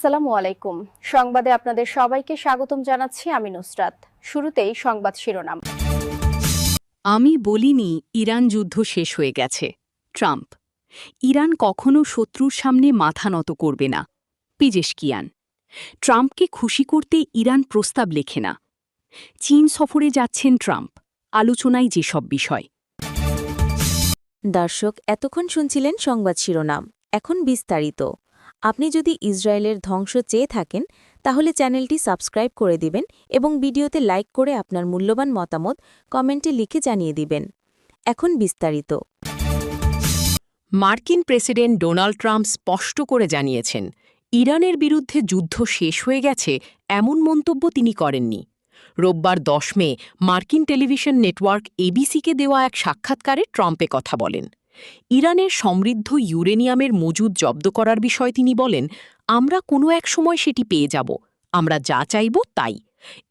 আসসালামু আলাইকুম। সংবাদে আপনাদের সবাইকে স্বাগতম জানাচ্ছি আমি নুসরাত। শুরুতেই সংবাদ শিরোনাম। আমি বলিনি ইরান যুদ্ধ শেষ হয়ে গেছে। ট্রাম্প। ইরান কখনো শত্রুর সামনে মাথা নত করবে না। পেজেশকিয়ান। ট্রাম্পকে খুশি করতে ইরান প্রস্তাব লেখে না। চীন সফরে যাচ্ছেন ট্রাম্প। আলোচনায় যেসব বিষয়। দর্শক, এতক্ষণ শুনছিলেন সংবাদ শিরোনাম। এখন বিস্তারিত। আপনি যদি ইসরায়েলের ধ্বংস চেয়ে থাকেন তাহলে চ্যানেলটি সাবস্ক্রাইব করে দিবেন এবং ভিডিওতে লাইক করে আপনার মূল্যবান মতামত কমেন্টে লিখে জানিয়ে দিবেন। এখন বিস্তারিত। মার্কিন প্রেসিডেন্ট ডোনাল্ড ট্রাম্প স্পষ্ট করে জানিয়েছেন, ইরানের বিরুদ্ধে যুদ্ধ শেষ হয়ে গেছে এমন মন্তব্য তিনি করেননি। রোববার ১০ মে মার্কিন টেলিভিশন নেটওয়ার্ক এবিসিকে দেওয়া এক সাক্ষাৎকারে ট্রাম্পে কথা বলেন। ইরানের সমৃদ্ধ ইউরেনিয়ামের মজুদ জব্দ করার বিষয়ে তিনি বলেন, আমরা কোনো এক সময় সেটি পেয়ে যাব, আমরা যা চাইব তাই,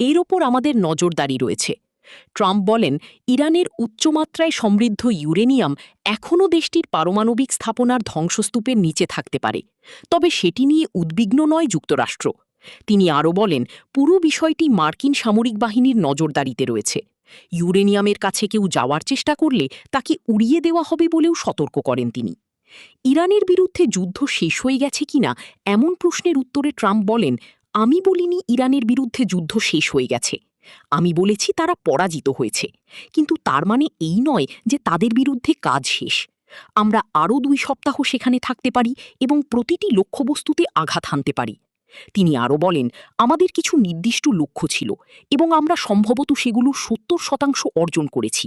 এর ওপর আমাদের নজরদারি রয়েছে। ট্রাম্প বলেন, ইরানের উচ্চমাত্রায় সমৃদ্ধ ইউরেনিয়াম এখনও দেশটির পারমাণবিক স্থাপনার ধ্বংসস্তূপের নিচে থাকতে পারে, তবে সেটি নিয়ে উদ্বিগ্ন নয় যুক্তরাষ্ট্র। তিনি আরও বলেন, পুরো বিষয়টি মার্কিন সামরিক বাহিনীর নজরদারিতে রয়েছে। ইউরেনিয়ামের কাছে কেউ যাওয়ার চেষ্টা করলে তাকে উড়িয়ে দেওয়া হবে বলেও সতর্ক করেন তিনি। ইরানের বিরুদ্ধে যুদ্ধ শেষ হয়ে গেছে কিনা এমন প্রশ্নের উত্তরে ট্রাম্প বলেন, আমি বলিনি ইরানের বিরুদ্ধে যুদ্ধ শেষ হয়ে গেছে। আমি বলেছি তারা পরাজিত হয়েছে, কিন্তু তার মানে এই নয় যে তাদের বিরুদ্ধে কাজ শেষ। আমরা আরও ২ সপ্তাহ সেখানে থাকতে পারি এবং প্রতিটি লক্ষ্যবস্তুতে আঘাত হানতে পারি। তিনি আরও বলেন, আমাদের কিছু নির্দিষ্ট লক্ষ্য ছিল এবং আমরা সম্ভবত সেগুলোর ৭০% অর্জন করেছি।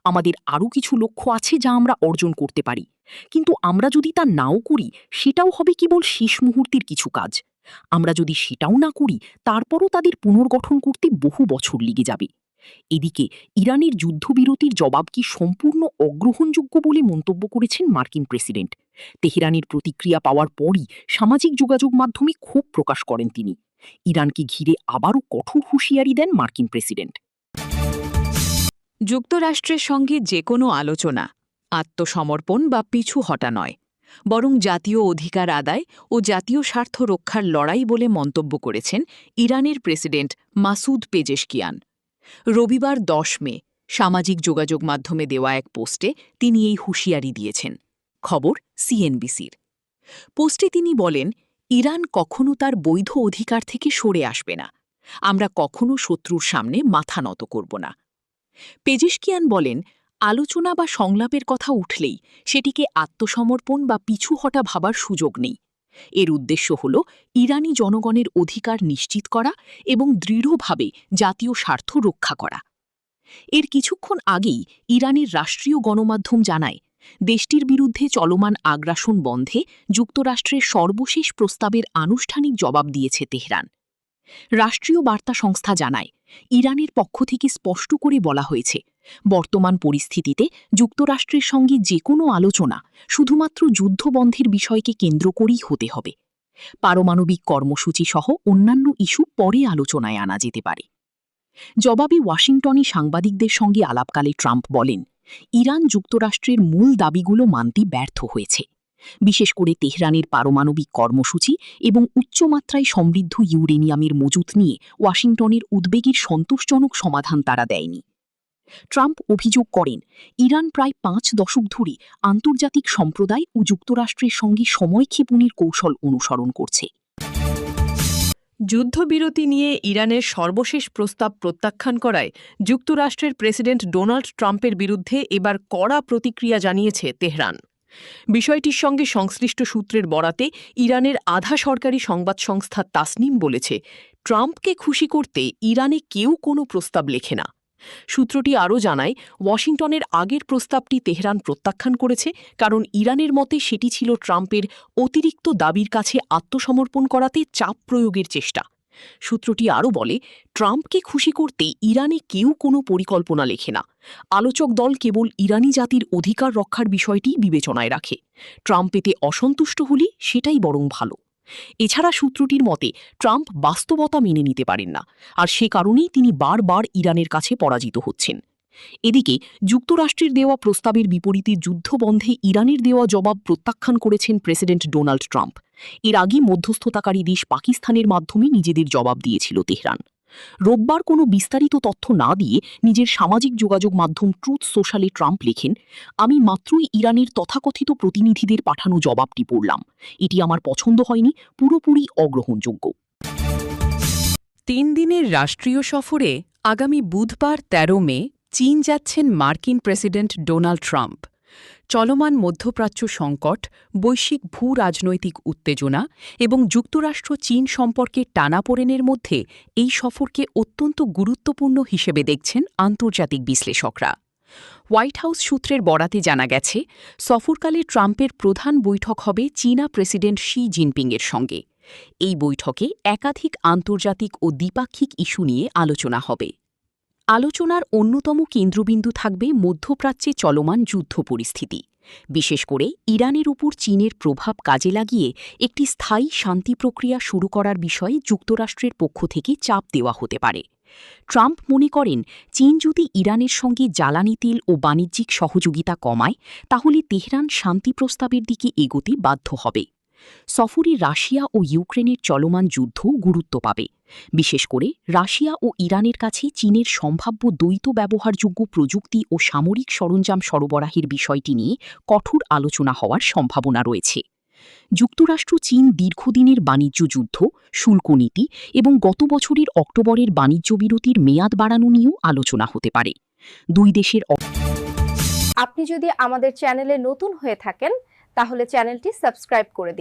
আমাদের আরও কিছু লক্ষ্য আছে যা আমরা অর্জন করতে পারি, কিন্তু আমরা যদি তা নাও করি সেটাও হবে কেবল শেষ মুহূর্তের কিছু কাজ। আমরা যদি সেটাও না করি তারপরও তাদের পুনর্গঠন করতে বহু বছর লেগে যাবে। এদিকে ইরানের যুদ্ধবিরতির জবাব কি সম্পূর্ণ অগ্রহণযোগ্য বলে মন্তব্য করেছেন মার্কিন প্রেসিডেন্ট। তেহরানের প্রতিক্রিয়া পাওয়ার পরই সামাজিক যোগাযোগ মাধ্যমে ক্ষোভ প্রকাশ করেন তিনি। ইরানকে ঘিরে আবারও কঠোর হুঁশিয়ারি দেন মার্কিন প্রেসিডেন্ট। যুক্তরাষ্ট্রের সঙ্গে যে কোনো আলোচনা আত্মসমর্পণ বা পিছু হটা নয়, বরং জাতীয় অধিকার আদায় ও জাতীয় স্বার্থ রক্ষার লড়াই বলে মন্তব্য করেছেন ইরানের প্রেসিডেন্ট মাসুদ পেজেশকিয়ান। রবিবার ১০ মে সামাজিক যোগাযোগ মাধ্যমে দেওয়া এক পোস্টে তিনি এই হুঁশিয়ারি দিয়েছেন। খবর সিএনবিসির। পোস্টে তিনি বলেন, ইরান কখনো তার বৈধ অধিকার থেকে সরে আসবে না। আমরা কখনো শত্রুর সামনে মাথা নত করব না। পেজেশকিয়ান বলেন, আলোচনা বা সংলাপের কথা উঠলেই সেটিকে আত্মসমর্পণ বা পিছু হটা ভাবার সুযোগ নেই। এর উদ্দেশ্য হল ইরানি জনগণের অধিকার নিশ্চিত করা এবং দৃঢ়ভাবে জাতীয় স্বার্থ রক্ষা করা। এর কিছুক্ষণ আগেই ইরানের রাষ্ট্রীয় গণমাধ্যম জানায়, দেশটির বিরুদ্ধে চলমান আগ্রাসন বন্ধে যুক্তরাষ্ট্রের সর্বশেষ প্রস্তাবের আনুষ্ঠানিক জবাব দিয়েছে তেহরান। রাষ্ট্রীয় বার্তা সংস্থা জানায়, ইরানের পক্ষ থেকে স্পষ্ট করে বলা হয়েছে, বর্তমান পরিস্থিতিতে যুক্তরাষ্ট্রের সঙ্গে যে কোনো আলোচনা শুধুমাত্র যুদ্ধবন্ধের বিষয়কে কেন্দ্র করেই হতে হবে। পারমাণবিক কর্মসূচি সহ অন্যান্য ইস্যু পরে আলোচনায় আনা যেতে পারে। জবাবে ওয়াশিংটনে সাংবাদিকদের সঙ্গে আলাপকালে ট্রাম্প বলেন, ইরান যুক্তরাষ্ট্রের মূল দাবিগুলো মানতে ব্যর্থ হয়েছে, বিশেষ করে তেহরানের পারমাণবিক কর্মসূচি এবং উচ্চমাত্রায় সমৃদ্ধ ইউরেনিয়ামের মজুত নিয়ে ওয়াশিংটনের উদ্বেগের সন্তোষজনক সমাধান তারা দেয়নি। ট্রাম্প অভিযোগ করেন, ইরান প্রায় ৫ দশক ধরে আন্তর্জাতিক সম্প্রদায় ও যুক্তরাষ্ট্রের সঙ্গে সময়ক্ষেপণের কৌশল অনুসরণ করছে। যুদ্ধবিরতি নিয়ে ইরানের সর্বশেষ প্রস্তাব প্রত্যাখ্যান করায় যুক্তরাষ্ট্রের প্রেসিডেন্ট ডোনাল্ড ট্রাম্পের বিরুদ্ধে এবার কড়া প্রতিক্রিয়া জানিয়েছে তেহরান। বিষয়টির সঙ্গে সংশ্লিষ্ট সূত্রের বরাতে ইরানের আধা সরকারি সংবাদ সংস্থা তাসনিম বলেছে, ট্রাম্পকে খুশি করতে ইরানে কেউ কোনো প্রস্তাব লেখে না। সূত্রটি আরও জানায়, ওয়াশিংটনের আগের প্রস্তাবটি তেহরান প্রত্যাখ্যান করেছে, কারণ ইরানের মতে সেটি ছিল ট্রাম্পের অতিরিক্ত দাবির কাছে আত্মসমর্পণ করাতে চাপ প্রয়োগের চেষ্টা। সূত্রটি আরও বলে, ট্রাম্পকে খুশি করতে ইরানে কেউ কোনো পরিকল্পনা লেখে না। আলোচক দল কেবল ইরানি জাতির অধিকার রক্ষার বিষয়টি বিবেচনায় রাখে। ট্রাম্প এতে অসন্তুষ্ট হলে সেটাই বরং ভালো। এছাড়া সূত্রটির মতে ট্রাম্প বাস্তবতা মেনে নিতে পারেন না, আর সে কারণেই তিনি বারবার ইরানের কাছে পরাজিত হচ্ছেন। এদিকে যুক্তরাষ্ট্রের দেওয়া প্রস্তাবের বিপরীতে যুদ্ধবন্ধে ইরানের দেওয়া জবাব প্রত্যাখ্যান করেছেন প্রেসিডেন্ট ডোনাল্ড ট্রাম্প। এর আগে মধ্যস্থতাকারী দেশ পাকিস্তানের মাধ্যমে নিজেদের জবাব দিয়েছিল তেহরান। রোববার কোনো বিস্তারিত তথ্য না দিয়ে নিজের সামাজিক যোগাযোগ মাধ্যম ট্রুথ সোশ্যালে ট্রাম্প লেখেন, আমি মাত্রই ইরানের তথাকথিত প্রতিনিধিদের পাঠানো জবাবটি পড়লাম। এটি আমার পছন্দ হয়নি, পুরোপুরি অগ্রহণযোগ্য। 3 দিনের রাষ্ট্রীয় সফরে আগামী বুধবার 13 মে চীন যাচ্ছেন মার্কিন প্রেসিডেন্ট ডোনাল্ড ট্রাম্প। চলমান মধ্যপ্রাচ্য সংকট, বৈশ্বিক ভূ-রাজনৈতিক উত্তেজনা এবং যুক্তরাষ্ট্র চীন সম্পর্কে টানাপোড়েনের মধ্যে এই সফরকে অত্যন্ত গুরুত্বপূর্ণ হিসেবে দেখছেন আন্তর্জাতিক বিশ্লেষকরা। হোয়াইট হাউস সূত্রের বরাতে জানা গেছে, সফরকালে ট্রাম্পের প্রধান বৈঠক হবে চীনা প্রেসিডেন্ট শি জিনপিংয়ের সঙ্গে। এই বৈঠকে একাধিক আন্তর্জাতিক ও দ্বিপাক্ষিক ইস্যু নিয়ে আলোচনা হবে। আলোচনার অন্যতম কেন্দ্রবিন্দু থাকবে মধ্যপ্রাচ্যে চলমান যুদ্ধ পরিস্থিতি, বিশেষ করে ইরানের উপর চীনের প্রভাব কাজে লাগিয়ে একটি স্থায়ী শান্তি প্রক্রিয়া শুরু করার বিষয়ে যুক্তরাষ্ট্রের পক্ষ থেকে চাপ দেওয়া হতে পারে। ট্রাম্প মনে করেন, চীন যদি ইরানের সঙ্গে জ্বালানি তেল ও বাণিজ্যিক সহযোগিতা কমায়, তাহলে তেহরান শান্তি প্রস্তাবের দিকে এগোতে বাধ্য হবে। সফরে রাশিয়া ও ইউক্রেনের চলমান যুদ্ধ গুরুত্ব পাবে, বিশেষ করে রাশিয়া ও ইরানের কাছে চীনের সম্ভাব্য দ্বৈত ব্যবহারযোগ্য প্রযুক্তি ও সামরিক সরঞ্জাম সরবরাহের বিষয়টি নিয়ে কঠোর আলোচনা হওয়ার সম্ভাবনা রয়েছে। যুক্তরাষ্ট্র চীন দীর্ঘদিনের বাণিজ্য যুদ্ধ, শুল্ক নীতি এবং গত বছরের অক্টোবরের বাণিজ্য বিরতির মেয়াদ বাড়ানো নিয়েও আলোচনা হতে পারে। দুই দেশের আপনি যদি আমাদের চ্যানেলে নতুন হয়ে থাকেন, তাহলে চ্যানেলটি সাবস্ক্রাইব করে দিন।